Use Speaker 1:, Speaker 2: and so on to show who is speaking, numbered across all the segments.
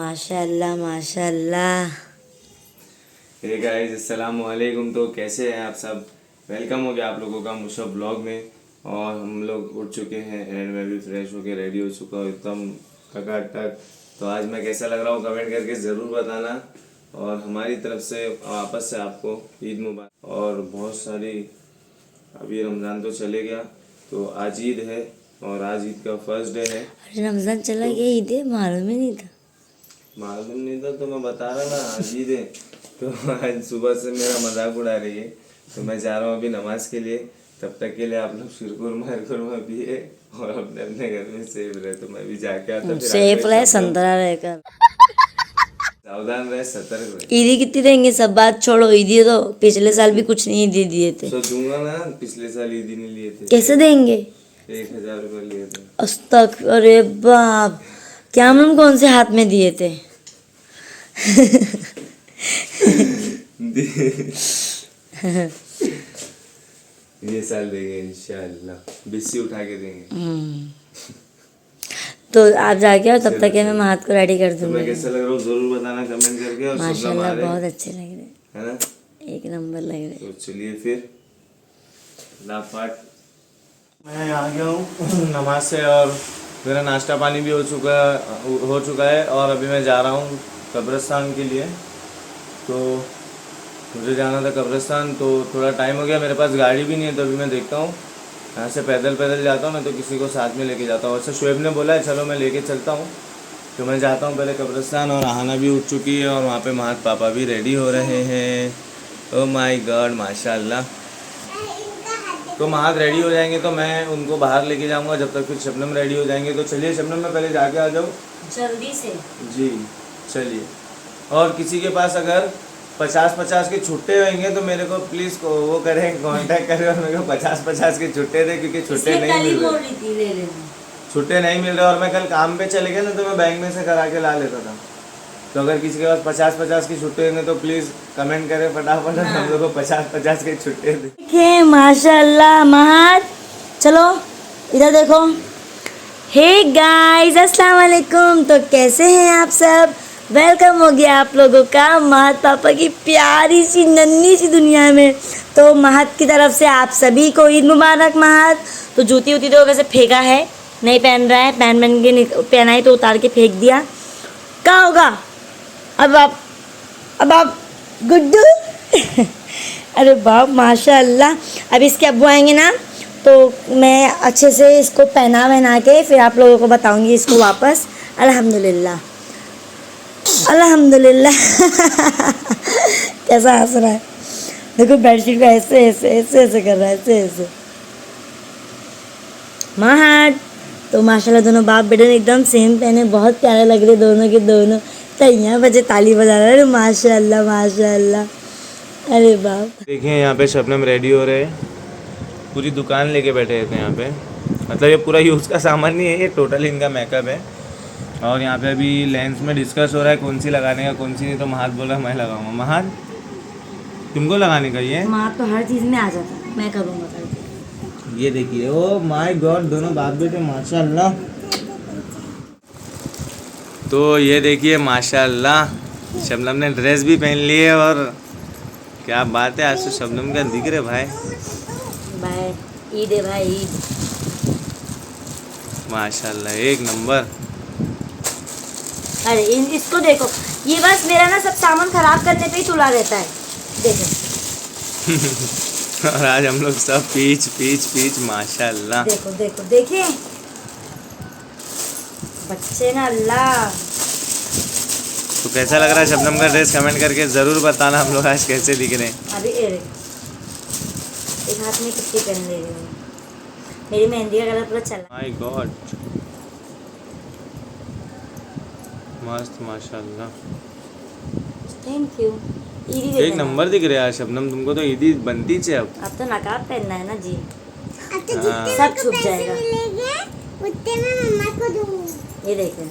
Speaker 1: माशाल्लाह माशाल्लाह।
Speaker 2: Hey guys अस्सलाम वालेकुम। तो कैसे हैं आप सब? वेलकम हो गया आप लोगों का मुशब ब्लॉग में। और हम लोग उठ चुके हैं एंड मैं भी फ्रेश होके रेडी हो चुका हूँ एकदम टकाटक। तो आज मैं कैसा लग रहा हूँ कमेंट करके ज़रूर बताना। और हमारी तरफ से वापस से आपको ईद मुबारक। और बहुत सारी, अभी रमज़ान तो चले गया, तो आज ईद है और आज ईद का फर्स्ट डे है।
Speaker 1: रमजान चला गया, ईद है मालूम ही नहीं था।
Speaker 2: मालूम नहीं था तो मैं बता रहा ना, आज ईद है। तो आज सुबह से मेरा मजाक उड़ा रही है, तो मैं जा रहा हूँ अभी नमाज के लिए। तब तक के लिए आप लोग शिरकुरमा पिए और अपने अपने घर में सेफ रहे। तो मैं भी जाके आता, फिर
Speaker 1: सेफ रहे, संतरा रहकर
Speaker 2: सावधान रहे, सतर्क रहे।
Speaker 1: ईदी कितनी देंगे? सब बात छोड़ो, ईदी तो पिछले साल भी कुछ नहीं ईदी दिए थे।
Speaker 2: तो दूंगा ना, पिछले साल ईदी नहीं लिए थे।
Speaker 1: कैसे देंगे?
Speaker 2: 1000 रुपये लिए थे।
Speaker 1: अस्तक, अरे बाप, क्या मालूम कौन से हाथ में दिए थे।
Speaker 2: ये साल देंगे इंशाल्लाह, बिस्सी उठा के देंगे।
Speaker 1: तो आप जाके आओ, तब तक मैं हाथ को रेडी कर
Speaker 2: तो
Speaker 1: दूंगी।
Speaker 2: मैं कैसा लग रहा हूँ जरूर बताना कमेंट करके। और
Speaker 1: माशाल्लाह बहुत अच्छे लग रहे
Speaker 2: है ना,
Speaker 1: एक नंबर लग रहे।
Speaker 2: तो चलिए फिर लाफाट। मैं आ गया हूँ नमाज से और मेरा नाश्ता पानी भी हो चुका है। और अभी मैं जा रहा हूँ कब्रिस्तान के लिए। तो मुझे जाना था कब्रिस्तान, तो थोड़ा टाइम हो गया, मेरे पास गाड़ी भी नहीं है। तो अभी मैं देखता हूँ, यहाँ से पैदल जाता हूँ ना, तो किसी को साथ में लेके जाता हूँ। अच्छा शुएब ने बोला है चलो मैं लेके चलता हूँ। तो मैं जाता हूँ पहले कब्रिस्तान। और आहाना भी उठ चुकी है और वहाँ पे महत पापा भी रेडी हो रहे हैं। ओ माय गॉड माशाल्लाह। तो महत रेडी हो जाएंगे तो मैं उनको बाहर लेके जाऊँगा, जब तक फिर शबनम रेडी हो जाएंगे। तो चलिए शबनम, मैं पहले जाके आ जाऊँ
Speaker 1: जल्दी से।
Speaker 2: जी चलिए। और किसी के पास अगर 50-50 के छुट्टे होंगे तो मेरे को प्लीज़ वो करें, कांटेक्ट करें और मेरे को 50-50 के छुट्टे दे, क्योंकि छुट्टे नहीं मिल रहे। छुट्टे नहीं मिल रहे और मैं कल काम पे चले गया ना, तो मैं बैंक में से करा के ला लेता था। तो अगर किसी के पास 50-50 की छुट्टे होंगे तो प्लीज़ कमेंट करें फटाफट, हम लोग को 50-50 के छुट्टे दे।
Speaker 1: देखिए माशाल्लाह महत, चलो इधर देखो। हे गाइस अस्सलाम वालेकुम। तो कैसे हैं आप सब? वेलकम हो गया आप लोगों का महत पापा की प्यारी सी नन्ही सी दुनिया में। तो महत की तरफ से आप सभी को ईद मुबारक। महत तो जूती उती तो वैसे फेंका है, नहीं पहन रहा है, पहन के पहनाई तो उतार के फेंक दिया। क्या होगा अब आप गुड्डू। अरे बाप माशाल्लाह। अब इसके अब्बू आएंगे ना, तो मैं अच्छे से इसको पहना के फिर आप लोगों को बताऊंगी इसको वापस। अल्हम्दुलिल्लाह अल्हम्दुलिल्लाह। कैसा हंस रहा है देखो, बेडशीट को ऐसे कर रहा है, ऐसे। महत तो माशाल्लाह दोनों बाप बेटे एकदम सेम पहने, बहुत प्यारे लग रहे दोनों के दोनों। तैयार बजे ताली बजा रहे हैं, माशाल्लाह माशाल्लाह। अरे बाप
Speaker 2: देखिए यहाँ पे शबनम रेडी हो रहे हैं, पूरी दुकान लेके बैठे थे यहाँ पे। मतलब ये पूरा यूज़ का सामान नहीं है, ये टोटल इनका मेकअप है। और यहाँ पे अभी लेंस में डिस्कस हो रहा है कौन सी लगाने का कौन सी नहीं। तो महत बोला मैं लगाऊंगा। महत तुमको लगाने का ये?
Speaker 1: महत तो हर चीज़ में आ जाता है, मैं करूँगा कर।
Speaker 2: ये देखिए, ओ माय गॉड, दोनों बाप बेटे माशाल्लाह। तो ये देखिए माशाल्लाह, शबनम ने ड्रेस भी पहन ली है। और क्या बात है, आज तो शबनम का दिख रहे भाई।
Speaker 1: भाई ईद है भाई, ईद
Speaker 2: माशाल्लाह एक नंबर।
Speaker 1: अरे इसको देखो, ये बस मेरा ना सब सामान खराब करने पे ही तुला रहता है, देखो।
Speaker 2: और आज हम लोग सब पीच माशाल्लाह।
Speaker 1: देखो देखो देखिए बच्चे ना, अल्लाह।
Speaker 2: तो कैसा लग रहा है शबनम का ड्रेस? कमेंट करके ज़रूर बताना हम लोग आज कैसे दिख रहे हैं।
Speaker 1: अभी एक हाथ में कितनी पहन ले रही हूँ, मेरी मेहंदी का कलर पूरा चला।
Speaker 2: माय गॉड मस्त माशाल्लाह,
Speaker 1: थैंक यू।
Speaker 2: एक नंबर दिख रहा है शबनम, तुमको तो ईदी बनती है।
Speaker 1: अब तो नकाब पहनना है ना जी,
Speaker 2: हाँ।
Speaker 1: सब छुप जाएगा। ये देखें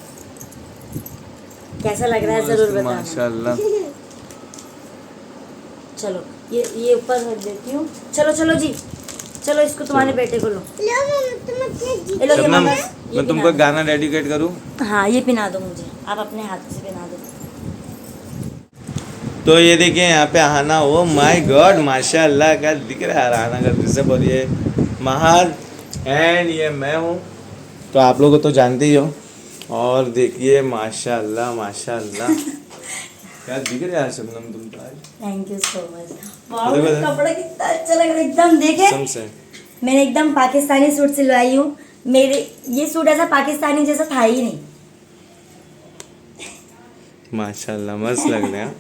Speaker 1: कैसा लग रहा है, जरूर बताना
Speaker 2: माशाल्लाह।
Speaker 1: चलो ये ऊपर रख देती हूँ। चलो जी, चलो इसको तुम्हारे बेटे को लो। लो ये
Speaker 2: मैं तुमको गाना डेडिकेट करूँ?
Speaker 1: हाँ ये पिना दो मुझे, आप अपने हाथ से पिना दो।
Speaker 2: तो ये देखिए यहाँ पे आना, ओ माय गॉड माशाल्लाह, क्या दिख रहा है आना का दृश्य। और ये महाद एंड ये मैं हूँ, तो आप लोगों को तो जानते ही हो। और देखिए माशाल्लाह माशाल्लाह क्या दिख रहा है शबनम तुम तो आज।
Speaker 1: Thank you so much. Wow कपड़ा कितना अच्छा लग रहा है एकदम। देखे
Speaker 2: समझे?
Speaker 1: मैंने एकदम पाकिस्तानी सूट सिलवाई हूँ। मेरे ये सूट ऐसा पाकिस्तानी जैसा था ही नहीं।
Speaker 2: माशाल्लाह मस्त लग रहे हैं।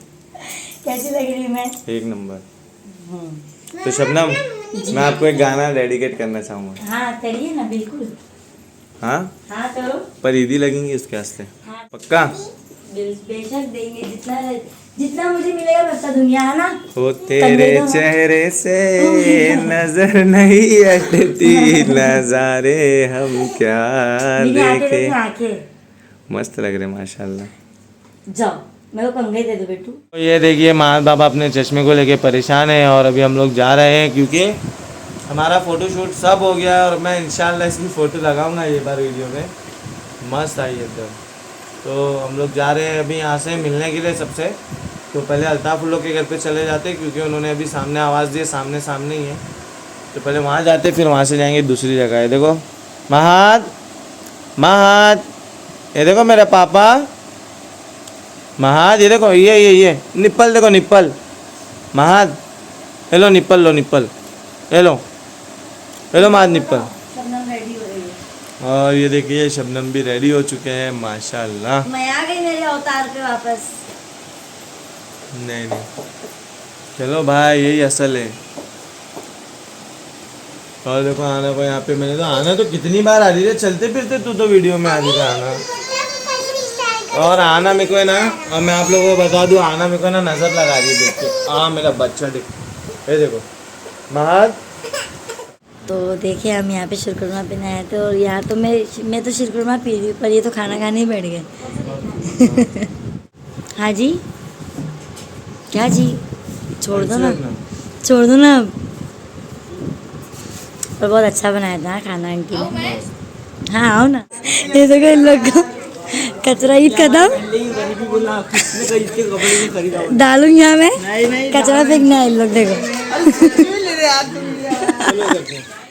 Speaker 1: कैसी लग रही हूँ मैं?
Speaker 2: एक नंबर। तो शबनम मैं आपको एक गाना डेडिकेट करना चाहूँगा।
Speaker 1: हाँ करिए ना, बिल्कुल।
Speaker 2: हाँ
Speaker 1: हाँ करो।
Speaker 2: पर ईदी लगेंगी उसके वास्ते,
Speaker 1: हाँ
Speaker 2: पक्का?
Speaker 1: बेशक देंगे, जितना जितना मुझे मिलेगा मैं उतना दूंगी, है ना?
Speaker 2: वो तेरे चेहरे से नजर नहीं हटती, नजारे हम क्या देखे।
Speaker 1: आंखें
Speaker 2: मस्त लग रहे माशाल्लाह।
Speaker 1: जाओ मेरे को कंघी दे दो बेटू।
Speaker 2: तो ये देखिए माँ बाप अपने चश्मे को लेके परेशान है और अभी हम लोग जा रहे हैं क्योंकि हमारा फ़ोटोशूट सब हो गया है और मैं इंशाल्लाह इसकी फ़ोटो लगाऊंगा ये बार वीडियो में, मस्त आई एकदम। तो हम लोग जा रहे हैं अभी यहाँ से मिलने के लिए सबसे। तो पहले अल्ताफ़ लोग के घर पे चले जाते क्योंकि उन्होंने अभी सामने आवाज़ दी, सामने सामने ही है। तो पहले वहाँ जाते फिर वहाँ से जाएंगे दूसरी जगह। है देखो महाद, महाद ये देखो मेरा पापा महाद, ये देखो ये निप्पल देखो निप्पल। महाद हेलो निप्पल लो, nipple hello hello Mahad nipple.
Speaker 1: Shabnam ready हो रही है
Speaker 2: और ये देखिए शबनम भी रेडी हो चुके हैं माशाल्लाह।
Speaker 1: मैं आ गई मेरे अवतार पे वापस।
Speaker 2: नहीं नहीं चलो भाई यही असल है। और देखो आना को यहाँ पे मैंने तो आना तो कितनी बार आ रही है, चलते फिरते तू तो वीडियो में आ रही है आना। और आना मेरे को है ना, और मैं आप लोगों को बता दूँ आना मेरे को ना नज़र लगा रही है देख के। हाँ मेरा बच्चा देख, ये देखो महाद।
Speaker 1: तो देखिए हम यहाँ पे शिरकुरमा पीने आए थे और यहाँ तो मैं तो शिरकुरमा पी रही हूँ पर ये तो खाना खाने ही बैठ गए। हाँ जी क्या जी, छोड़ दो ना, छोड़ दो ना अब। पर बहुत अच्छा बनाया था खाना आंटी ने। हाँ आओ ना। ये देखो इन लोग को कचरा ईद कदम डालूं यहाँ में, कचरा फेंकना है इन लोग देखो।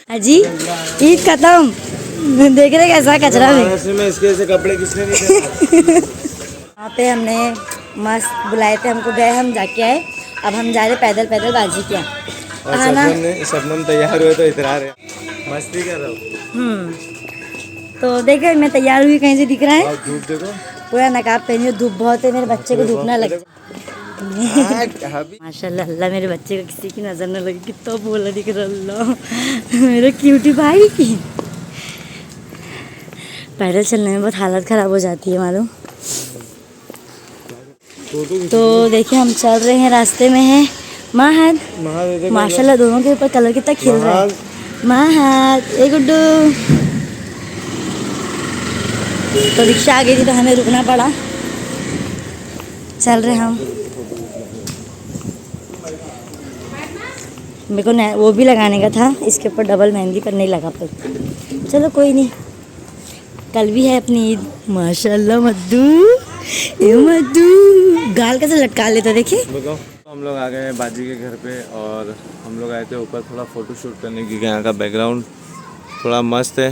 Speaker 1: अजी ईद खत्म, देख रहे कैसा कचरा
Speaker 2: में इसके से कपड़े किसने नहीं
Speaker 1: वहाँ पे हमने मस्त बुलाए थे हमको, गए हम जाके आए। अब हम जा रहे पैदल पैदल बाजी क्या
Speaker 2: और शबनम तैयार हुए तो इतरा रहे, मस्ती कर रहा हूँ।
Speaker 1: तो देखो मैं तैयार हुई, कहीं से दिख रहा है?
Speaker 2: धूप देखो
Speaker 1: पूरा नकाब पहनी हो, धूप बहुत है, मेरे बच्चे को धूप ना लगे। माशाल्लाह अल्लाह मेरे बच्चे को किसी की नज़र न लगे, कितना बोला दिख रहा अल्लाह मेरा क्यूटी भाई। पैदल चलने में बहुत हालत ख़राब हो जाती है मालूम। तो देखिए हम चल रहे हैं, रास्ते में है महाद। माशाल्लाह दोनों के ऊपर कलर कितना खिल रहा है। महाद ए गुड्डू। तो रिक्शा आ गई थी तो हमें रुकना पड़ा, चल रहे हम। मेरे को वो भी लगाने का था इसके ऊपर डबल मेहंदी, पर नहीं लगा पर चलो कोई नहीं, कल भी है अपनी ईद। माशाल्लाह मद्दू, ए मद्दू गाल कैसे लटका लेता देखिए।
Speaker 2: तो हम लोग आ गए हैं बाजी के घर पे और हम लोग आए थे ऊपर थोड़ा फ़ोटो शूट करने की। यहाँ का बैकग्राउंड थोड़ा मस्त है,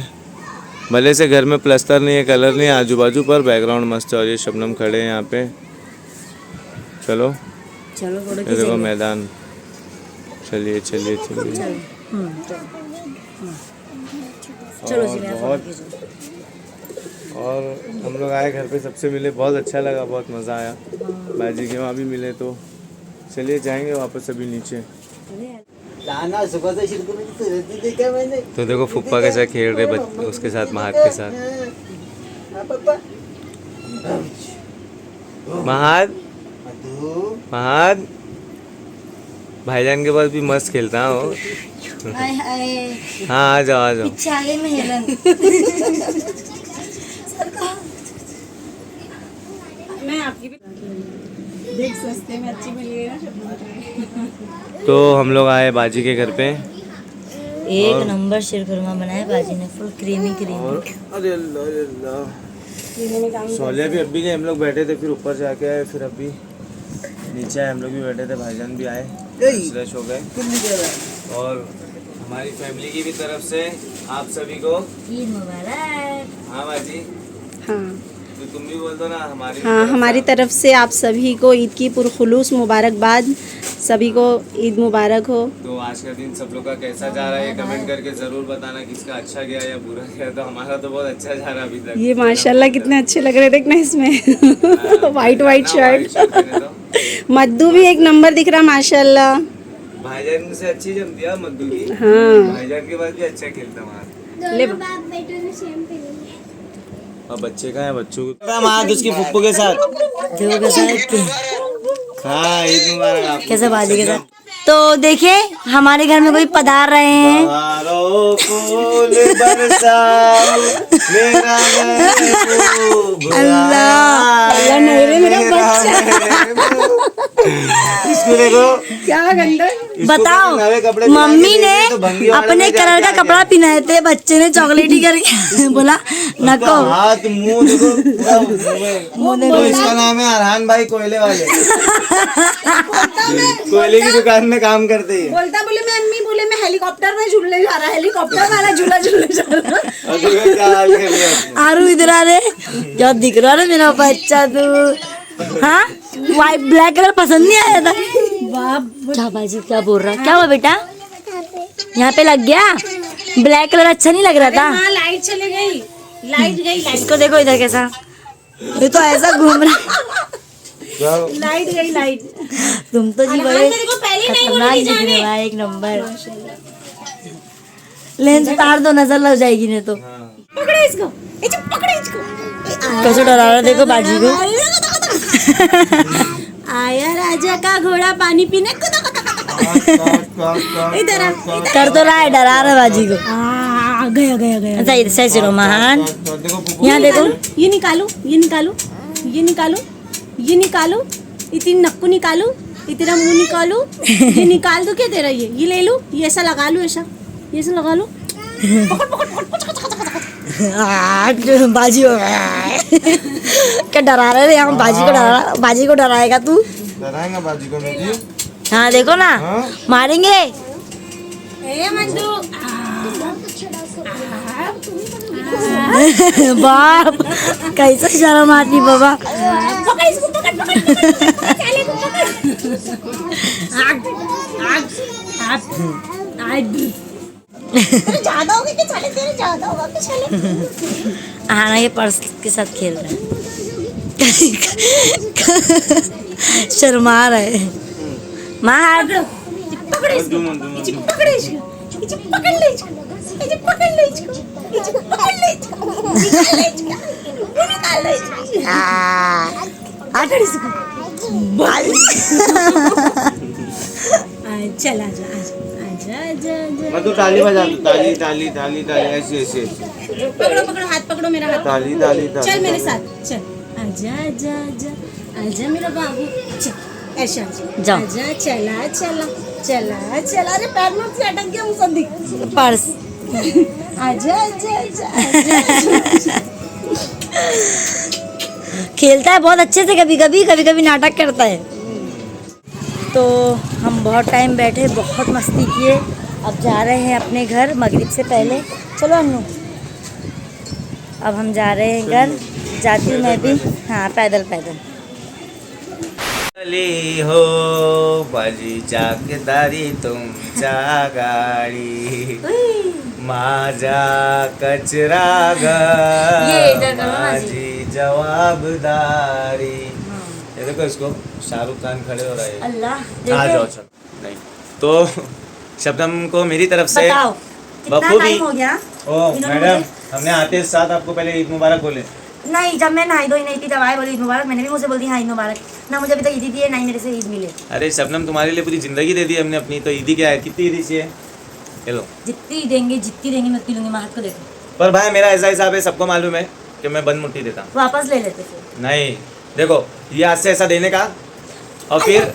Speaker 2: भले से घर में प्लस्तर नहीं है, कलर नहीं है आजू बाजू, पर बैकग्राउंड मस्त है। और ये शबनम खड़े हैं यहाँ पे। चलो
Speaker 1: चलो फोटो
Speaker 2: ये देखो मैदान, चलिए चलिए चलिए।
Speaker 1: चलो जी मेरा फोटो खींचो।
Speaker 2: और हम लोग आए घर पे, सबसे मिले, बहुत अच्छा लगा, बहुत मज़ा आया। बाजी के वहाँ भी मिले, तो चलिए जाएंगे वापस अभी नीचे। तो देखो फुप्पा कैसा खेल रहे उसके साथ, महाद के साथ। महाद महाद भाईजान के पास भी मस्त खेलता है वो। हाँ आ जाओ आ जाओ।
Speaker 1: पीछे आ गई मैं हेलन। मैं आपकी भी देख सस्ते में अच्छी मिल गई ना।
Speaker 2: तो हम लोग आए बाजी के घर पे
Speaker 1: एक नंबर शीरकुरमा बनाया बाजी ने, फुल क्रीमी
Speaker 2: और अरे अल्लाह अरे अल्लाह। सोले भी अभी हम लोग बैठे थे, फिर ऊपर जाके आए, फिर अभी नीचे आए, हम लोग भी बैठे थे, भाईजान भी आए, फ्रेश हो गए। और हमारी फैमिली की भी तरफ से आप सभी को
Speaker 1: ईद मुबारक।
Speaker 2: हाँ बाजी,
Speaker 3: हाँ
Speaker 2: तो तुम भी बोल दो ना हमारी
Speaker 3: हाँ, हमारी तरफ से आप सभी को ईद की पुरखुलूस मुबारकबाद। सभी को ईद मुबारक हो।
Speaker 2: तो आज का दिन सब लोग का कैसा जा रहा है कमेंट करके जरूर बताना, किसका अच्छा गया या बुरा गया। तो हमारा तो बहुत अच्छा जा रहा है अभी तक।
Speaker 3: ये माशाल्लाह कितने अच्छे लग रहे, देखना इसमें वाइट वाइट शर्ट। मद्दू भी एक नंबर दिख रहा माशाल्लाह।
Speaker 2: भाईजान से अच्छी जमती है मद्दू की।
Speaker 3: हाँ
Speaker 2: भाईजान के बाद भी अच्छा खेलता हमारा।
Speaker 3: ले
Speaker 2: अब बच्चे कहाँ है, बच्चों को हम आज उसकी फुप्पू के साथ।
Speaker 1: देखो कैसा है,
Speaker 2: हाँ ईद मुबारक आपको।
Speaker 1: कैसे बाजी के साथ। तो देखिए हमारे घर में कोई पधार रहे हैं।
Speaker 2: बहारों फूल बरसाओ, मेरा महबूब
Speaker 3: अल्लाह अल्लाह नहीं रे मेरा बच्चा।
Speaker 2: इसको देखो
Speaker 3: क्या गंदा।
Speaker 1: बताओ,
Speaker 2: नए कपड़े
Speaker 1: मम्मी
Speaker 2: दिला
Speaker 1: ने
Speaker 2: के तो भंगी वाले
Speaker 1: अपने
Speaker 2: में क्या
Speaker 1: कलर का
Speaker 2: क्या
Speaker 1: कपड़ा पहनाए थे, बच्चे ने चॉकलेटी करके बोला नको।
Speaker 2: हाथ मुंह देखो पूरा मुंह देखो। इसका नाम है अरहान भाई, कोयले वाले। कोयले की दुकान में काम करते हैं।
Speaker 3: बोलता बोले मैं अम्मी बोले मैं हेलीकॉप्टर में झूलने जा रहा, हेलीकॉप्टर वाला झूला झूलने जा रहा।
Speaker 2: और देखो क्या हाल कर लिया उसने।
Speaker 1: आरू इधर आ रे, क्या दिख रहा है मेरा बच्चा तू। हाँ वाइट ब्लैक कलर पसंद नहीं आया था। क्या बाजी क्या बोल रहा, क्या हुआ बेटा, यहाँ पे लग गया ब्लैक कलर, अच्छा नहीं लग रहा था।
Speaker 3: हाँ लाइट चली गई, लाइट गई,
Speaker 1: इसको देखो इधर कैसा, ये तो ऐसा घूम रहा।
Speaker 3: लाइट गई लाइट।
Speaker 1: तुम तो जी बड़े
Speaker 3: तेरे को पहले ही नहीं
Speaker 1: खतरनाक
Speaker 3: बोली
Speaker 1: दिख
Speaker 3: जाने।
Speaker 1: रहे हो, एक नंबर। लेंस उतार दो, नजर लग जाएगी नहीं तो।
Speaker 3: पकड़ो इसको, पकड़ो इसको।
Speaker 1: कैसे डरा रहा है देखो बाजी को।
Speaker 3: आया राजा का घोड़ा पानी पीने को। इधर आ,
Speaker 1: कर तो रहा है, डरा रहा है बाजी को।
Speaker 3: गया गया गया।
Speaker 1: अच्छा इधर से चलो महान, यहाँ देखो।
Speaker 3: ये निकालो, ये निकालो, ये निकालो, ये निकालो, इतनी नक्कू निकालो, इतना मुंह निकालो। ये निकाल दो क्या तेरा, ये ले लो, ये ऐसा लगा लो, ऐसा ये ऐसा लगा लो।
Speaker 1: बाजी हो क्या डरा रहे थे यहाँ, बाजी को डरा, बाजी को डराएगा तू।
Speaker 2: डराएंगे बाजी को मेरी।
Speaker 1: हाँ देखो ना,
Speaker 2: हाँ?
Speaker 1: मारेंगे।
Speaker 3: ए मंजू,
Speaker 1: बाप कैसे शर्म आती बाबा।
Speaker 3: पकड़ इसको, पकड़ पकड़ पकड़ साले को पकड़। ज्यादा हो गए कि साले, तेरे ज्यादा होगा कि साले।
Speaker 1: आना के पर्स के साथ खेल रहे हैं। शर्मा रहे मार।
Speaker 3: पकड़ इसको, पकड़ इसको, पकड़ ले इसको, पकड़ ले इसको, पकड़ ले इसको, निकाल ले इसको, निकाल ले इसको। पकड़ इसको। चल आजा आजा आजा आजा।
Speaker 2: मैं तो ताली बजा दूं, ताली ताली ताली ताली ऐसे ऐसे ऐसे।
Speaker 3: पकड़ो पकड़ो, हाथ पकड़ो मेरा हाथ।
Speaker 2: ताली ताली ताली।
Speaker 3: चल मेरे साथ, चल आजा आजा आजा आजा मेरा बाबू, चल ऐसा
Speaker 1: जाओ।
Speaker 3: आजा, चला चला चला चला। अरे पैर में से अटक गया मुसद्दी।
Speaker 1: पर्स
Speaker 3: आजा आजा आजा आजा।
Speaker 1: खेलता है बहुत अच्छे से, कभी कभी कभी कभी नाटक करता है। तो हम बहुत टाइम बैठे, बहुत मस्ती किए, अब जा रहे हैं अपने घर मगरिब से पहले। चलो अन्नू, अब हम जा रहे हैं घर। जाती हूँ मैं भी, हाँ पैदल पैदल।
Speaker 2: चली हो बाजी चाकदारी तुमच्या गाडी, माझा कचरा
Speaker 1: ये इधर करो ना जी।
Speaker 2: माझी जवाबदारी। ये देखो इसको, शाहरुख खान खड़े हो रहे हैं।
Speaker 1: अल्लाह
Speaker 2: आ
Speaker 1: देखे?
Speaker 2: जाओ सब। नहीं तो शबनम को मेरी तरफ से
Speaker 1: बताओ कितना
Speaker 2: बब्बू भी।
Speaker 1: टाइम हो गया?
Speaker 2: ओ
Speaker 1: इन्होंने
Speaker 2: मैडम, हमने आते साथ आपको पहले ईद मुबारक बोले।
Speaker 1: नहीं, जब मैं नहाई धोई नहीं थी तब आए बोली ईद मुबारक। मैंने भी मुझसे बोल दी हाँ ईद मुबारक। ना मुझे अभी तक ईदी दी है, ना ही मेरे से ईद मिले।
Speaker 2: अरे शबनम, तुम्हारे लिए पूरी जिंदगी दे दी हमने अपनी, तो ईदी क्या है, कितनी ईदी चाहिए? हेलो।
Speaker 1: जितनी देंगे मैं उतनी लूंगी। मैं हाथ को देखो,
Speaker 2: पर भाई मेरा ऐसा हिसाब है, सबको मालूम है कि मैं बंद मुट्ठी देता हूँ।
Speaker 1: वापस ले लेते फिर।
Speaker 2: नहीं देखो, ये हाथ से ऐसा देने का, और फिर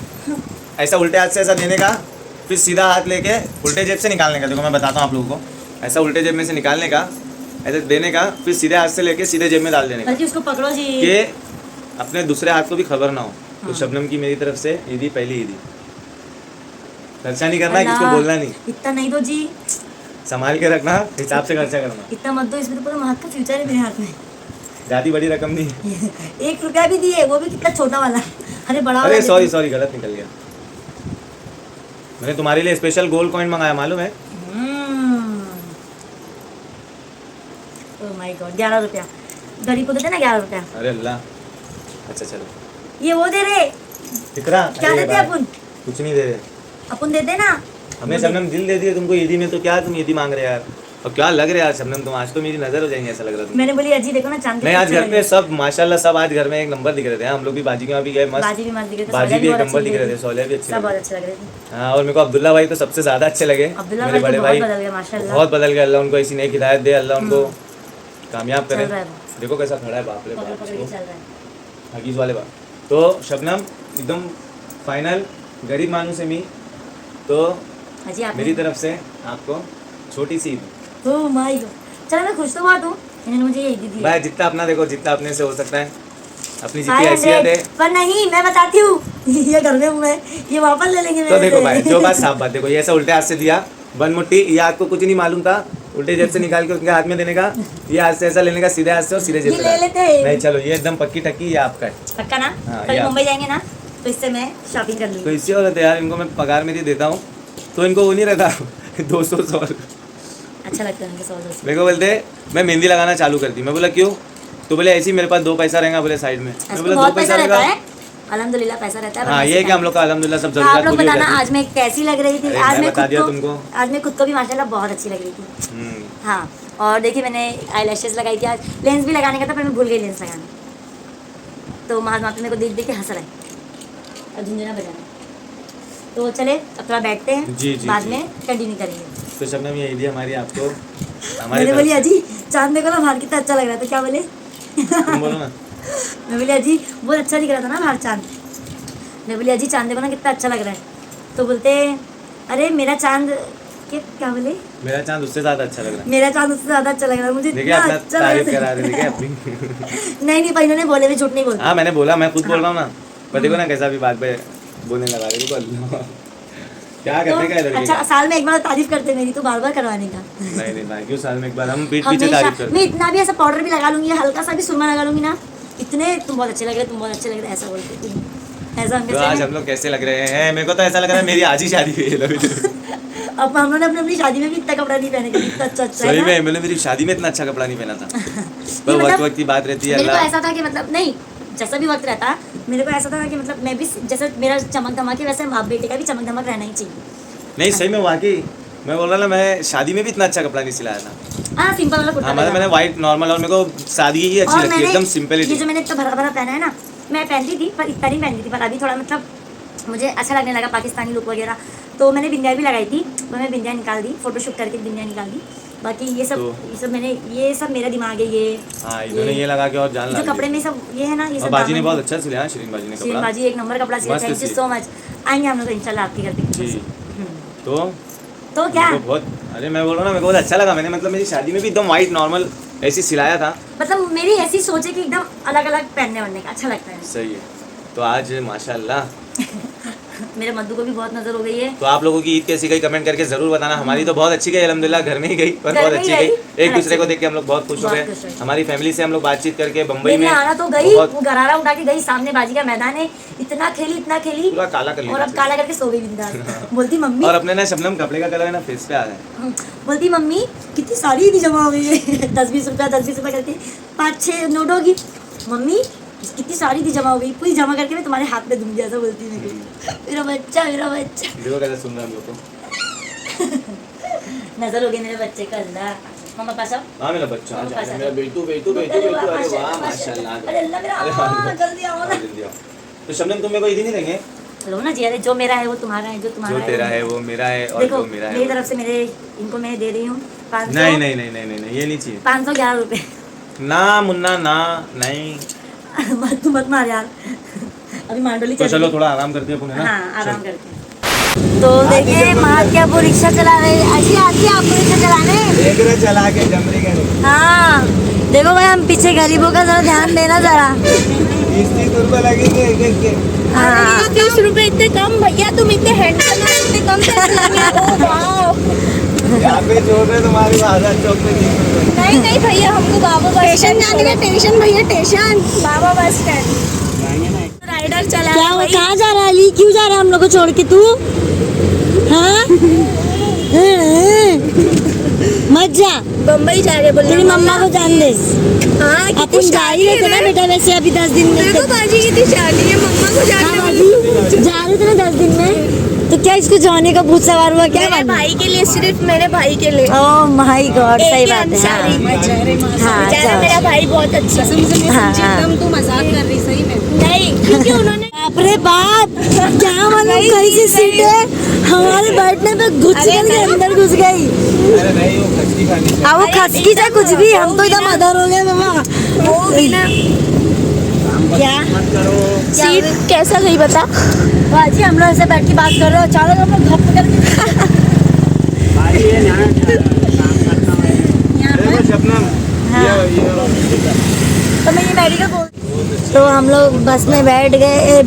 Speaker 2: ऐसा उल्टे हाथ से ऐसा देने का, फिर सीधा हाथ लेके उल्टे जेब से निकालने का। देखो मैं बताता हूँ आप लोगों को, ऐसा उल्टे जेब में से निकालने का, ऐसे देने का, फिर सीधे हाथ से लेके सीधे जेब में डाल देने का
Speaker 1: बल्कि उसको पकड़ो जी।
Speaker 2: कि अपने दूसरे हाथ को भी खबर ना हो। तो शबनम की मेरी तरफ से ईदी पहली ईदी। खर्चा नहीं करना है, किसको
Speaker 1: अल्लाह,
Speaker 2: बोलना नहीं,
Speaker 1: इतना नहीं दो जी,
Speaker 2: संभाल के रखना, हिसाब से खर्चा करना।
Speaker 1: इतना मत दो, इसमें तो पूरा महक का फ्यूचर है मेरे हाथ में।
Speaker 2: ज़्यादा बड़ी रकम नहीं।
Speaker 1: 1 रुपया भी दिए, वो भी कितना छोटा वाला। अरे बड़ा वाला
Speaker 2: अरे
Speaker 1: दे
Speaker 2: सॉरी
Speaker 1: दो।
Speaker 2: सॉरी, गलत निकल गया। मैंने तुम्हारे लिए स्पेशल गोल्ड कॉइन मंगाया, मालूम है?
Speaker 1: ओह माय गॉड, 11 रुपया गरीब को देते ना, 11 रुपया।
Speaker 2: अरे अल्लाह, अच्छा चलो।
Speaker 1: ये वो दे रहे,
Speaker 2: कितना
Speaker 1: क्या देते अपन?
Speaker 2: कुछ नहीं दे रहे,
Speaker 1: अपन देते ना।
Speaker 2: हमें शबनम दिल दे दिए तुमको ईदी में, तो क्या तुम ईदी मांग रहे यार? और क्या लग रहा है यार शबनम, तुम आज तो मेरी नजर हो जाएंगे ऐसा लग रहा था।
Speaker 1: मैंने बोली अजी देखो ना चांद
Speaker 2: नहीं आज घर पे सब माशाल्लाह सब आज घर में एक नंबर दिख रहे थे। हम लोग भी बाजी के वहाँ भी गए, मस्त
Speaker 1: बाजी भी मस्त दिख रहे थे,
Speaker 2: बाजी
Speaker 1: सोलह
Speaker 2: भी एक
Speaker 1: बहुत
Speaker 2: नंबर
Speaker 1: अच्छी
Speaker 2: दिख रहे
Speaker 1: लगी
Speaker 2: थे, सोले भी अच्छे
Speaker 1: सब बहुत
Speaker 2: लगे।
Speaker 1: अच्छे लग रहे थे।
Speaker 2: हाँ, और मेरे को अब्दुल्ला भाई तो सबसे ज्यादा अच्छे लगे।
Speaker 1: अब्दुल्ला
Speaker 2: मेरे
Speaker 1: भाई
Speaker 2: बड़े
Speaker 1: तो
Speaker 2: भाई
Speaker 1: बहुत बदल गया माशाल्लाह।
Speaker 2: बहुत बदल गया, अल्लाह उनको ऐसी नेक हिदायत दे, अल्लाह उनको कामयाब करे।
Speaker 1: चल रहा है वो।
Speaker 2: देखो कैसा खड़ा है, बाप रे
Speaker 1: पकड़
Speaker 2: बाप,
Speaker 1: पकड़ के चल रहा है।
Speaker 2: हकीज वाले बात। तो शबनम एकदम फाइनल गरीब मानू से मी, तो
Speaker 1: अजी आप
Speaker 2: मेरी तरफ से आपको छोटी सी ईद।
Speaker 1: ओह माय गॉड, चलो मैं खुश तो बहुत हूँ, इन्होंने मुझे ये दी दी।
Speaker 2: भाई जितना अपना देखो, जितना अपने से हो सकता है, अपनी जितनी
Speaker 1: 500,
Speaker 2: हैसियत है।
Speaker 1: पर नहीं मैं बताती हूँ ये घर में हूँ मैं, ये वापस ले लेंगे
Speaker 2: तो
Speaker 1: मेरे
Speaker 2: देखो
Speaker 1: से।
Speaker 2: भाई जो बात साफ बात, देखो ये ऐसा उल्टे हाथ से दिया, वन मुट्ठी, ये आपको कुछ नहीं मालूम था, उल्टे जेब से निकाल के उनके हाथ में देने का, ये हाथ से ऐसा लेने का, सीधे हाथ से और सीधे जेब
Speaker 1: ये
Speaker 2: में
Speaker 1: ले
Speaker 2: डालना।
Speaker 1: लेते हैं।
Speaker 2: नहीं चलो, ये एकदम पक्की टक्की, ये आपका है।
Speaker 1: पक्का ना?
Speaker 2: हाँ,
Speaker 1: कल
Speaker 2: ये
Speaker 1: मुंबई जाएंगे ना, तो इससे मैं शॉपिंग कर
Speaker 2: तो
Speaker 1: लूँगी।
Speaker 2: इससे और यार, इनको मैं पगार मेरी देता हूँ तो इनको वो नहीं रहता 200
Speaker 1: अच्छा लगता है उनके 100-200।
Speaker 2: मेरे को बोलते मैं मेहंदी लगाना चालू करती। मैं बोला क्यों? तो बोले ऐसे ही मेरे पास 2 पैसा रहेगा, बोले साइड में। मैं
Speaker 1: ऐसे
Speaker 2: बोला
Speaker 1: तो
Speaker 2: 2
Speaker 1: बहुत पैसा रहता
Speaker 2: रहेगा।
Speaker 1: है, अल्हम्दुलिल्लाह पैसा रहता है।
Speaker 2: हाँ, ये है कि हम लोग का अल्हम्दुलिल्लाह सब
Speaker 1: तो आप
Speaker 2: जरूरत
Speaker 1: लोग
Speaker 2: पूरी हो
Speaker 1: बताना
Speaker 2: जाती है।
Speaker 1: आज मैं कैसी लग रही थी।
Speaker 2: अरे,
Speaker 1: आज
Speaker 2: मैं
Speaker 1: मैं
Speaker 2: बता
Speaker 1: खुद
Speaker 2: दिया
Speaker 1: को,
Speaker 2: तुमको।
Speaker 1: आज मैं खुद को भी माशाल्लाह बहुत अच्छी लग रही थी।
Speaker 2: हम्म।
Speaker 1: हाँ, और देखिए मैंने आई लैशेज लगाई थी, आज लेंस भी लगाने का था पर मैं भूल गई लेंस लगाना, तो महाज मापी मेरे को देख देख के हंस रहा है और झुंझुना बजाना। तो चले अब थोड़ा बैठते हैं,
Speaker 2: जी, जी,
Speaker 1: बाद
Speaker 2: जी।
Speaker 1: में कंटिन्यू करेंगे।
Speaker 2: तो शबनम ये ईदी हमारी आपको, हमारी
Speaker 1: मैंने बोली
Speaker 2: तरफ
Speaker 1: अजी चांद देखो ना बाहर कितना अच्छा लग रहा था, क्या बोले?
Speaker 2: से। तुम बोलो ना।
Speaker 1: मैं बोली अजी बहुत अच्छा दिख रहा था ना बाहर चांद। मैं बोली अजी चांद देखो ना कितना अच्छा लग रहा है, तो बोलते अरे मेरा चांद क्या बोले?
Speaker 2: मेरा चांद उससे ज्यादा अच्छा लग रहा है।
Speaker 1: मेरा चांद उससे ज्यादा अच्छा लग रहा है, मुझे
Speaker 2: देखिए
Speaker 1: इतना
Speaker 2: अपना
Speaker 1: अच्छा
Speaker 2: तारीफ
Speaker 1: लग रहा
Speaker 2: करा रहे, देखिए अपनी।
Speaker 1: नहीं नहीं भाई, इन्होंने बोले, भी झूठ नहीं बोलते।
Speaker 2: हाँ मैंने बोला, मैं खुद बोल रहा हूँ ना, पर देखो ना कैसा भी बात पे बोलने लगा रहे। देखो अल्लाह, क्या करने का है
Speaker 1: तो
Speaker 2: लड़के
Speaker 1: अच्छा
Speaker 2: का?
Speaker 1: साल में एक बार तारीफ करते मेरी, तो बार बार करवाने का।
Speaker 2: नहीं नहीं भाई, क्यों साल में एक बार हम पीठ पीछे
Speaker 1: हमेशा
Speaker 2: तारीफ करते
Speaker 1: मैं
Speaker 2: हैं।
Speaker 1: इतना भी ऐसा पाउडर भी लगा लूंगी, हल्का सा भी सुरमा लगा लूंगी ना, इतने तुम बहुत अच्छे लग रहे, तुम बहुत अच्छे लग रहे, ऐसा बोलते तुम ऐसा
Speaker 2: तो आज
Speaker 1: हमने।
Speaker 2: हम लोग कैसे लग रहे हैं? मेरे को तो ऐसा लग रहा है मेरी आज ही शादी हुई है अभी।
Speaker 1: अब हम लोगों ने अपनी शादी में भी इतना कपड़ा नहीं पहने, इतना अच्छा अच्छा है
Speaker 2: सही
Speaker 1: ना।
Speaker 2: में मैंने मेरी शादी में इतना अच्छा कपड़ा नहीं पहना था। पर
Speaker 1: मतलब
Speaker 2: वक्त वक्त की बात रहती है
Speaker 1: मेरे को
Speaker 2: अल्लाह।
Speaker 1: ऐसा था कि मतलब नहीं, जैसा भी वक्त रहता मेरे को ऐसा था कि मतलब मैं भी जैसे मेरा चमक धमक है, वैसे बाप बेटे का भी चमक धमक रहना ही चाहिए।
Speaker 2: नहीं सही में वाकई, मैं बोल रहा ना, मैं शादी में भी इतना अच्छा कपड़ा नहीं सिलाया था।
Speaker 1: हाँ सिंपल वाला कुर्ता
Speaker 2: हाँ मतलब
Speaker 1: पजामा।
Speaker 2: मैंने व्हाइट नॉर्मल, और मेरे को सादगी ही अच्छी
Speaker 1: और
Speaker 2: लगती है,
Speaker 1: मैंने
Speaker 2: एकदम
Speaker 1: ये
Speaker 2: सिंपलिटी।
Speaker 1: जो मैंने इतना भरा भरा पहना है ना, मैं पहनती थी पर इतना नहीं पहनती थी, पर अभी थोड़ा मतलब मुझे अच्छा लगने लगा पाकिस्तानी लुक वगैरह, तो मैंने बिंदिया भी लगाई थी, तो मैं बिंदिया निकाल दी, फोटोशूट करके बिंदिया निकाल दी। बाकी ये सब मैंने, ये सब मेरा दिमाग है ये।
Speaker 2: हाँ इन्होंने ये लगा के और जान
Speaker 1: जो
Speaker 2: ला
Speaker 1: कपड़े में सब ये है ना, ये
Speaker 2: और
Speaker 1: सब
Speaker 2: बाजी ने
Speaker 1: दामन-
Speaker 2: बहुत अच्छा सिलाया, शिरीन बाजी ने
Speaker 1: शिरीन
Speaker 2: कपड़ा।
Speaker 1: बाजी एक नंबर कपड़ा सिला,
Speaker 2: मस्त
Speaker 1: thank you
Speaker 2: silly.
Speaker 1: So much. आएंगे हम लोग इंशाल्लाह आपके घर पे।
Speaker 2: जी
Speaker 1: हम्म।
Speaker 2: तो
Speaker 1: क्या
Speaker 2: मेरे को बहुत, अरे मैं बोल रहा हूँ ना, मेरे को बहुत अच्छा लगा। मैंने मतलब मेरी शादी में भी एकदम व्हाइट नॉर्मल ऐसी सिलाया था।
Speaker 1: मतलब मेरी ऐसी सोच है कि एकदम अलग अलग पहनने वरने का अच्छा लगता है।
Speaker 2: सही है। तो आज माशाल्लाह
Speaker 1: मेरे मद्दू को भी बहुत नजर हो गई है।
Speaker 2: तो आप लोगों की ईद कैसी गई कमेंट करके जरूर बताना। हमारी तो बहुत अच्छी गई अल्हम्दुलिल्लाह, घर में ही गई पर
Speaker 1: घर
Speaker 2: बहुत
Speaker 1: में
Speaker 2: अच्छी
Speaker 1: ही
Speaker 2: गई।
Speaker 1: गई,
Speaker 2: एक
Speaker 1: पर
Speaker 2: दूसरे को
Speaker 1: अच्छी
Speaker 2: देख के हम लोग बहुत खुश हो
Speaker 1: बहुत
Speaker 2: गए।
Speaker 1: खुश हुए।
Speaker 2: हमारी फैमिली से हम लोग बातचीत करके बम्बई
Speaker 1: मेरी
Speaker 2: में
Speaker 1: आना तो गई,
Speaker 2: बहुत
Speaker 1: वो गरारा उठा के गई, सामने बाजी का मैदान है, इतना खेली
Speaker 2: पूरा काला कर
Speaker 1: और अब
Speaker 2: लिया।
Speaker 1: काला करके सो गई बिंदास। बोलती मम्मी,
Speaker 2: और अपने ना शबनम कपड़े का कलर है ना फेस पे आ रहा है।
Speaker 1: बोलती मम्मी कितनी सारी ईदी जमा हो गई है 10-20 रुपया 10-20 रुपया करके 5-6 नोट होगी। मम्मी कितनी सारी ईदी जमा हो गई, पूरी जमा करके मैं तुम्हारे हाथ में दूंगी, ऐसा बोलती है मेरे को। मेरा बच्चा
Speaker 2: देखो कैसे सुन रहा हम लोग को।
Speaker 1: नजर हो गई मेरे बच्चे का। अल्लाह मम्मा पास आओ।
Speaker 2: हाँ मेरा बच्चा आ
Speaker 1: मम्मा
Speaker 2: जा,
Speaker 1: पास आओ।
Speaker 2: मेरा बेटू बेटू बेटू
Speaker 1: अरे
Speaker 2: बेटू,
Speaker 1: वाह,
Speaker 2: अरे वाह
Speaker 1: माशाल्लाह,
Speaker 2: माशाल्लाह।
Speaker 1: अरे अल्लाह मेरा
Speaker 2: अरे हाँ,
Speaker 1: जल्दी आओ ना।
Speaker 2: जल्दी आओ। तो शबनम तुम मेरे को ईदी नहीं देंगे?
Speaker 1: लो ना जी, अरे जो मेरा है वो तुम्हारा है, जो तुम्हारा
Speaker 2: जो तेरा है वो मेरा है, और
Speaker 1: देखो
Speaker 2: जो मेरा है
Speaker 1: मेरी
Speaker 2: वो-
Speaker 1: तरफ से मेरे इनको मैं दे रही हूँ 500।
Speaker 2: नहीं नहीं नहीं नहीं नहीं ये नहीं चाहिए
Speaker 1: 511 रुपए।
Speaker 2: ना मुन्ना ना, नहीं।
Speaker 1: मत मार यार, अभी मांडोली
Speaker 2: तो
Speaker 1: चल
Speaker 2: चलो
Speaker 1: रही है।
Speaker 2: थोड़ा आराम करते हैं अपन, है ना?
Speaker 1: हाँ आराम
Speaker 2: चलो।
Speaker 1: करते हैं। तो देखिए महात्या वो रिक्शा चला रहे, अच्छी आती है आपको रिक्शा चलाने?
Speaker 2: देख रहे चला के जमरी का नहीं।
Speaker 1: हाँ देखो भाई, हम पीछे गरीबों का जरा ध्यान देना जरा।
Speaker 2: 30-30 रुपए लगेंगे एक एक के।
Speaker 1: हाँ
Speaker 3: 30 रुपए इतने कम भैया, तुम इतने हैंडसम हो, इतने कम पैसे लगे। Oh wow.
Speaker 2: यहाँ पे छोड़ रहे तुम्हारी आजाद चौक में 30 रुपए।
Speaker 3: नहीं नहीं भैया, हमको बाबा बस स्टेशन जाने का, स्टेशन भैया स्टेशन, बाबा बस स्टैंड। राइडर चला
Speaker 1: क्या वो
Speaker 3: भाई।
Speaker 1: कहाँ जा रहा है अली? क्यों जा रहा है हम लोग को छोड़ के तू? हाँ मत जा,
Speaker 3: बम्बई जा रहे बोले
Speaker 1: तेरी मम्मा को जान दे।
Speaker 3: हाँ कितनी
Speaker 1: अपन जा ही रहे थे ना बेटा, वैसे अभी 10 दिन में।
Speaker 3: देखो बाजी कितनी शादी है, मम्मा को
Speaker 1: हाँ
Speaker 3: जाने
Speaker 1: बाजी, जा रहे थे ना 10 दिन में, तो क्या इसको जाने का भूत सवार हुआ क्या?
Speaker 3: मेरे भाई के लिए, सिर्फ मेरे भाई के लिए।
Speaker 1: ओह माय गॉड, सही
Speaker 3: एक
Speaker 1: बात है।
Speaker 3: अंसारी।
Speaker 1: हाँ
Speaker 3: बेचारा मेरा भाई बहुत अच्छा है।
Speaker 1: हाँ हाँ।
Speaker 3: तू मजाक कर रही सही में? नहीं, क्योंकि उन्होंने
Speaker 1: बाप रे बाप, क्या मालूम कहीं से सीट है हमारे बैठने पे घुस के अंदर घुस गई।
Speaker 2: अरे नहीं, वो खस्ती खानी चाहिए।
Speaker 1: अब वो खसकी चाहे कुछ भी, हम तो एकदम अदर हो गए मामा।
Speaker 3: वो भी ना।
Speaker 1: क्या
Speaker 2: मत करो।
Speaker 3: सीट कैसा गई बता?
Speaker 1: बाजी, हम लोग ऐसे बैठ के बात कर रहे हो, अचानक हम लोग घप करके
Speaker 2: देखो शबनम,
Speaker 1: हाँ।
Speaker 2: ये
Speaker 1: तो मैं ये मेडिकल बोल, तो हम लोग बस में बैठ गए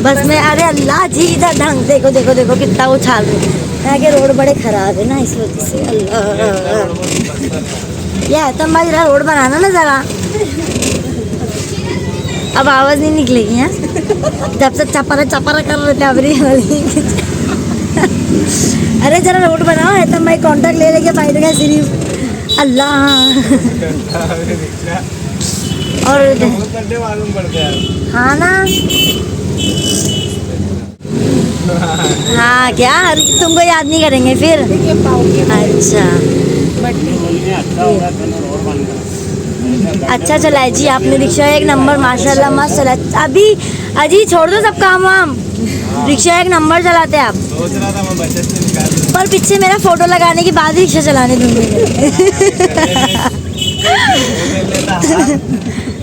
Speaker 1: बस में। अरे अल्लाह जी, इधर ढंग देखो देखो देखो कितना उछाल रहे हैं। यहाँ के रोड बड़े खराब है ना, इस वजह से। अल्लाह, ये आतम भाई जरा रोड बनाना ना जरा, अब आवाज नहीं निकलेगी है जब से चपरा चपरा कर रहे थे अबरी वाली। अरे जरा रोड बनाओ, आतम भाई कॉन्ट्रैक्ट ले लेके बैठ गए सिर्फ। अल्लाह, और
Speaker 2: गड्ढे मालूम पड़ते हैं।
Speaker 1: हाँ ना, हाँ क्या तुमको याद नहीं करेंगे फिर? अच्छा अच्छा चला है जी आपने रिक्शा, एक नंबर माशाल्लाह मस्त चला। अभी अजी छोड़ दो सब काम वाम, रिक्शा एक नंबर चलाते हैं आप।
Speaker 2: सोच रहा था मैं बचत से निकाल दूं।
Speaker 1: पर पीछे मेरा फोटो लगाने के बाद ही रिक्शा चलाने दूंगी।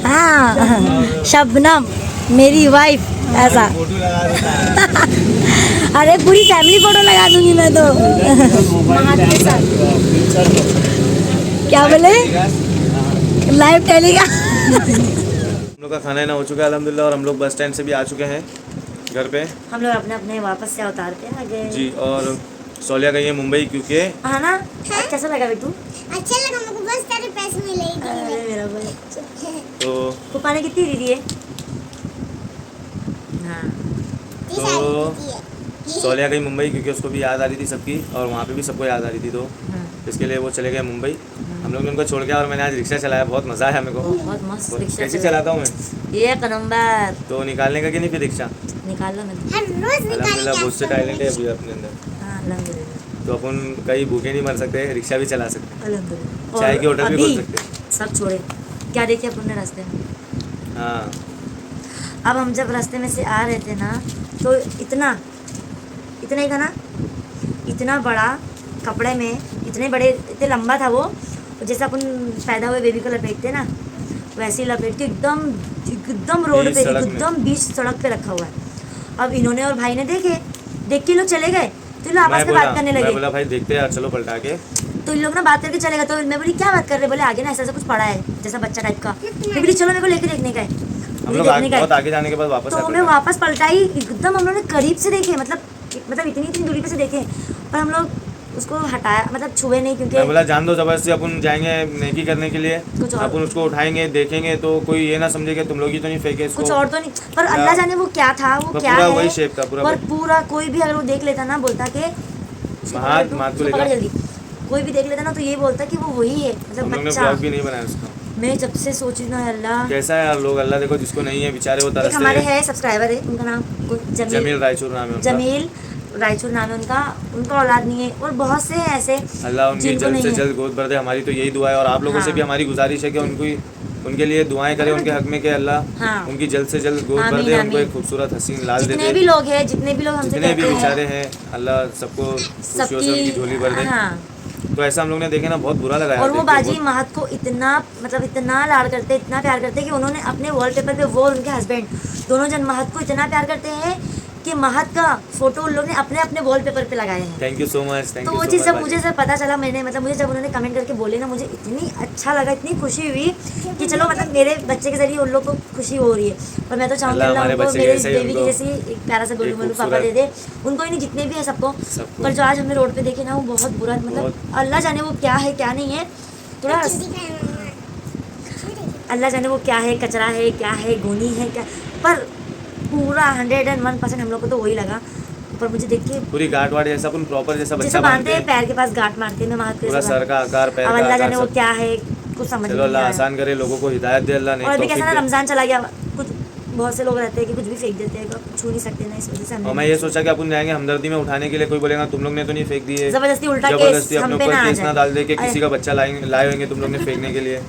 Speaker 1: हाँ शबनम मेरी वाइफ ऐसा।
Speaker 2: फोटो लगा देता है।
Speaker 1: अरे पूरी फैमिली फोटो लगा दूंगी मैं तो। क्या बोले? लाइव टेलीगा।
Speaker 2: हम लोग का खाना ना हो चुका है अल्हम्दुलिल्लाह, और हम लोग बस स्टैंड से भी आ चुके हैं घर पे।
Speaker 1: हम लोग अपने अपने वापस से उतारते हैं आगे
Speaker 2: जी, और सोलिया गई है मुंबई क्योंकि
Speaker 1: हाँ ना। कैसा लगा बेटू?
Speaker 4: अच्छा लगा मुझको, बस तेरे पैसे मिले ही
Speaker 1: अरे मेरा बच्चा,
Speaker 2: तो
Speaker 1: पापा ने कितनी दे दी है? हाँ
Speaker 2: तो सोलिया गई मुंबई क्योंकि उसको भी याद आ रही थी सबकी, और वहाँ पे भी सबको याद आ रही थी, तो इसके लिए वो चले गए मुंबई। हम लोग ने उनको छोड़ के, और मैंने आज रिक्शा चलाया, बहुत मज़ा आया मेरे को।
Speaker 1: बहुत मस्त रिक्शा
Speaker 2: कैसे
Speaker 1: चला।
Speaker 2: चलाता हूँ मैं,
Speaker 1: एक नंबर।
Speaker 2: तो निकालने का कि नहीं फिर रिक्शा?
Speaker 1: निकाल लो मैंने।
Speaker 4: हर रोज निकाल
Speaker 2: अल्हम्दुलिल्लाह बहुत से टैलेंट है अभी अपने अंदर,
Speaker 1: हाँ अल्हम्दुलिल्लाह
Speaker 2: तो अपन कहीं भूखे नहीं मर सकते, रिक्शा भी चला सकते हैं,
Speaker 1: अल्हम्दुलिल्लाह।
Speaker 2: चाय की
Speaker 1: और
Speaker 2: होटल भी खोल
Speaker 1: अभी
Speaker 2: सकते हैं।
Speaker 1: सब छोड़े, क्या देखे अपने रास्ते में?
Speaker 2: हाँ
Speaker 1: अब हम जब रास्ते में से आ रहे थे ना, तो इतना इतना ही था ना, इतना बड़ा कपड़े में, इतने बड़े, इतने लंबा था वो, जैसे अपन पैदा हुए बेबी को लपेटते ना, वैसे ही लपेट के एकदम एकदम रोड
Speaker 2: बीच
Speaker 1: पे,
Speaker 2: सड़क में।
Speaker 1: एकदम बीच सड़क पे रखा हुआ है। अब इन्होंने और भाई ने देख के लोग चले गए, तो ये लोग आपस में बात करने
Speaker 2: मैं
Speaker 1: लगे।
Speaker 2: बोला भाई देखते हैं यार, चलो पलटा के।
Speaker 1: तो इन लोग ना बात करके चले गए, तो मैं बोली क्या बात कर रहे? बोले आगे ना ऐसा ऐसा कुछ पड़ा है, जैसा बच्चा टाइप का। मैं बोली चलो मेरे को लेके देखने का है।
Speaker 2: हम
Speaker 1: मुझे
Speaker 2: लोग
Speaker 1: देखने का
Speaker 2: बहुत
Speaker 1: है।
Speaker 2: आगे जाने के बाद वापस
Speaker 1: तो
Speaker 2: आए
Speaker 1: मैं वापस पलटाई, एकदम हम लोग ने करीब से देखे, मतलब इतनी दूरी पे से देखे, पर हम लोग उसको हटाया, मतलब छुए नहीं,
Speaker 2: मैं
Speaker 1: क्योंकि
Speaker 2: बोला जान दो, जबरदस्ती अपन जाएंगे नेकी करने के लिए,
Speaker 1: कुछ और-
Speaker 2: अपन उसको उठाएंगे, देखेंगे, तो कोई ये ना समझे कि तुम लोग ही तो नहीं फेंके इसको।
Speaker 1: कुछ और तो नहीं, पर अल्लाह जाने वो क्या था, वो क्या
Speaker 2: पूरा
Speaker 1: है।
Speaker 2: वही शेप था, पूरा
Speaker 1: पर
Speaker 2: वही।
Speaker 1: पूरा कोई भी अगर वो देख लेता ना, बोलता कि
Speaker 2: हाथ को
Speaker 1: उसको
Speaker 2: लेकर
Speaker 1: पकड़ जल्दी, कोई भी देख लेता ना, तो ये बोलता कि वो वही है, मतलब
Speaker 2: हम लोग ने
Speaker 1: बच्चा।
Speaker 2: ब्लॉग भी नहीं बनाया उसका।
Speaker 1: मैं जब से सोची ना अल्लाह,
Speaker 2: कैसा है यार लोग, अल्लाह देखो जिसको नहीं है बेचारे वो
Speaker 1: एक
Speaker 2: तरसते
Speaker 1: हमारे
Speaker 2: हैं।
Speaker 1: है सब्सक्राइबर है, उनका नाम
Speaker 2: जमील रायचूर नाम है उनका।
Speaker 1: जमील रायचूर नाम है उनका औलाद नहीं है, और बहुत से हैं ऐसे
Speaker 2: अल्लाह उनकी
Speaker 1: जिनको
Speaker 2: जल्द
Speaker 1: नहीं
Speaker 2: से
Speaker 1: है।
Speaker 2: जल्द गोद भर दे, हमारी तो यही दुआ है, और आप लोगों से
Speaker 1: हाँ।
Speaker 2: भी हमारी गुजारिश है कि उनके लिए दुआएं करें, उनके हक में, कि अल्लाह
Speaker 1: हाँ।
Speaker 2: उनकी जल्द से जल्द गोद भर
Speaker 1: आमीन,
Speaker 2: दे, उनको
Speaker 1: आमीन।
Speaker 2: एक खूबसूरत हसीन लाल दे
Speaker 1: जितने
Speaker 2: दे।
Speaker 1: भी लोग हैं, जितने भी लोग हमसे
Speaker 2: जितने भी
Speaker 1: कहते
Speaker 2: बेचारे
Speaker 1: हैं,
Speaker 2: हैं अल्लाह सबको खुशियों से उनकी झोली भर दे।
Speaker 1: हाँ।
Speaker 2: तो ऐसा हम लोग ने देखे ना, बहुत बुरा लगा यार
Speaker 1: और वो
Speaker 2: देख के,
Speaker 1: बाजी
Speaker 2: बहुत-
Speaker 1: महत को इतना, मतलब इतना लाड करते, इतना प्यार करते कि उन्होंने अपने वॉलपेपर पे वो और उनके हस्बैंड दोनों जन महत को इतना प्यार करते हैं कि महत का फोटो उन लोग ने अपने अपने वॉलपेपर पे लगाए हैं।
Speaker 2: Thank you so much, thank
Speaker 1: तो
Speaker 2: यू
Speaker 1: वो
Speaker 2: सो
Speaker 1: चीज़
Speaker 2: मच।
Speaker 1: जब मुझे सर पता चला, मैंने मतलब मुझे जब उन्होंने कमेंट करके बोले ना, मुझे इतनी अच्छा लगा, इतनी खुशी हुई कि चलो मतलब मेरे बच्चे के जरिए उन लोग को खुशी हो रही है। और मैं तो चाहूँगी
Speaker 2: अल्लाह
Speaker 1: अल्लाह
Speaker 2: हमारे
Speaker 1: उनको
Speaker 2: बच्चे के
Speaker 1: मेरे
Speaker 2: जैसे ही
Speaker 1: बेबी की
Speaker 2: उनको
Speaker 1: जैसी एक प्यारा सा गोलू
Speaker 2: एक
Speaker 1: मोलू पापा
Speaker 2: खूबसूरत-
Speaker 1: दे दे, उनको ही नहीं जितने भी है सबको।
Speaker 2: सबको।
Speaker 1: पर जो आज हमने रोड पे देखे ना, वो बहुत बुरा, मतलब अल्लाह जाने वो क्या है क्या नहीं है, थोड़ा अल्लाह जाने वो क्या है, कचरा है क्या है, गोनी है क्या, पर पूरा 101% हम लोग को तो वही लगा। पर मुझे देख के
Speaker 2: पूरी गांठ वाट जैसा अपन प्रॉपर जैसा
Speaker 1: जैसे
Speaker 2: बच्चा
Speaker 1: बांधते
Speaker 2: बांधते
Speaker 1: हैं पैर के पास गांठ मारते हैं, मैं वहाँ
Speaker 2: पूरा सर का आकार, पैर
Speaker 1: अब
Speaker 2: का
Speaker 1: अल्लाह
Speaker 2: आकार
Speaker 1: जाने वो
Speaker 2: सब।
Speaker 1: क्या है, कुछ समझ
Speaker 2: चलो
Speaker 1: नहीं
Speaker 2: अल्लाह
Speaker 1: आया।
Speaker 2: आसान करे, लोगों को हिदायत दे अल्लाह,
Speaker 1: और
Speaker 2: नहीं
Speaker 1: अभी कैसा ना
Speaker 2: तौफीक दे।
Speaker 1: रमजान चला गया, कुछ बहुत से लोग रहते हैं कि कुछ भी फेंक देते हैं, छू नहीं सकते ना, इस वजह से
Speaker 2: और
Speaker 1: हमने
Speaker 2: मैं ये सोचा कि अपन जाएंगे हमदर्दी में उठाने के लिए, कोई बोलेगा तुम लोग ने तो नहीं फेंक दिए,
Speaker 1: जबरदस्ती उल्टा
Speaker 2: जबरदस्ती
Speaker 1: केस
Speaker 2: अपने
Speaker 1: हम पे
Speaker 2: ऊपर
Speaker 1: ना आ
Speaker 2: केस ना
Speaker 1: जाए।
Speaker 2: डाल दे कि किसी का बच्चा लाए होंगे तुम लोग ने फेंकने के लिए,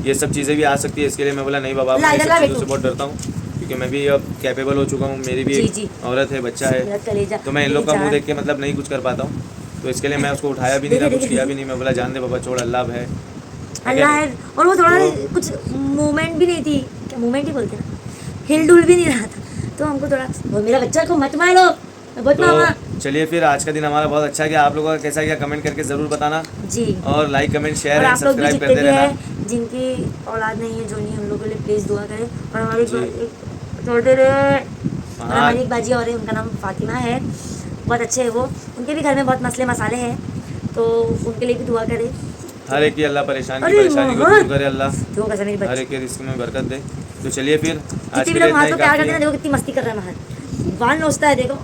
Speaker 2: ये सब चीज़ें भी आ सकती है। इसके लिए मैं बोला नहीं बाबा, मैं ये सब चीज़ों से बहुत डरता हूँ, क्योंकि मैं भी अब कैपेबल हो चुका हूँ, मेरी भी
Speaker 1: जी,
Speaker 2: एक
Speaker 1: जी।
Speaker 2: औरत है, बच्चा
Speaker 1: मेरा
Speaker 2: है,
Speaker 1: कलेजा,
Speaker 2: तो मैं इन लोग का
Speaker 1: मेरी
Speaker 2: मुंह
Speaker 1: जान।
Speaker 2: देख के मतलब नहीं कुछ कर पाता हूँ, तो इसके लिए मैं उसको उठाया भी नहीं था, कुछ किया भी नहीं। मैं बोला जान दे बाबा, छोड़, अल्लाह है।
Speaker 1: अल्लाह है। और वो थोड़ा
Speaker 2: तो-
Speaker 1: कुछ मूवमेंट भी नहीं थी, क्या मूवमेंट ही बोलते हैं ना, हिल डुल भी नहीं रहा था, तो हमको थोड़ा वो मेरा बच्चा को मत मारो, मैं बहुत मामा।
Speaker 2: तो चलिए फिर आज का दिन हमारा बहुत अच्छा गया। आप लोगों का कैसा गया कमेंट करके ज़रूर बताना,
Speaker 1: जी।
Speaker 2: और लाइक कमेंट शेयर
Speaker 1: और
Speaker 2: एंड
Speaker 1: आप लोग भी
Speaker 2: सब्सक्राइब
Speaker 1: जितने
Speaker 2: करते
Speaker 1: भी
Speaker 2: रहना।
Speaker 1: हैं जिनकी औलाद नहीं है, जो नहीं, हम लोगों के लिए प्लीज़ दुआ करें। और हमारी
Speaker 2: जी।
Speaker 1: छोटे रे और
Speaker 2: हाँ।
Speaker 1: हमारी एक बाजी और है, उनका नाम फातिमा है, बहुत अच्छे हैं वो, उनके भी घर में बहुत मसले मसाले हैं, तो उनके लिए भी दुआ करें।
Speaker 2: हर एक की अल्लाह परेशानी
Speaker 1: अरे
Speaker 2: को दूर
Speaker 1: मोहम्मद!
Speaker 2: करे अल्लाह,
Speaker 1: देखो कैसे मेरी
Speaker 2: हर
Speaker 1: बच्ची,
Speaker 2: एक के रिस्क में बरकत दे। तो चलिए फिर आज
Speaker 1: जितने
Speaker 2: के
Speaker 1: भी
Speaker 2: लिए
Speaker 1: लोग
Speaker 2: इतना
Speaker 1: महत
Speaker 2: ही
Speaker 1: को प्यार
Speaker 2: काफ़ी
Speaker 1: करते हैं ना,
Speaker 2: है।
Speaker 1: देखो कितनी मस्ती कर रहा है महत, बाल नोचता है देखो।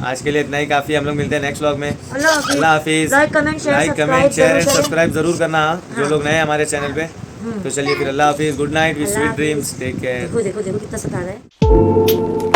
Speaker 2: आज के लिए इतना ही काफ़ी है, हम लोग मिलते हैं नेक्स्ट व्लॉग में।
Speaker 1: अल्लाह हाफिज़।
Speaker 2: अल्लाह हाफिज़।
Speaker 1: Like comment share
Speaker 2: like comment
Speaker 1: subscribe
Speaker 2: share and
Speaker 1: जरूर करें।
Speaker 2: सब्सक्राइब जरूर करना, जो
Speaker 1: हाँ।
Speaker 2: लोग नए हैं हमारे चैनल पे। तो चलिए फिर अल्लाह हाफिज़, गुड नाइट, विद
Speaker 1: अल्लाह
Speaker 2: स्वीट ड्रीम्स,
Speaker 1: हाफिज़।
Speaker 2: Take care.
Speaker 1: देखो देखो देखो कितना सता रहा है।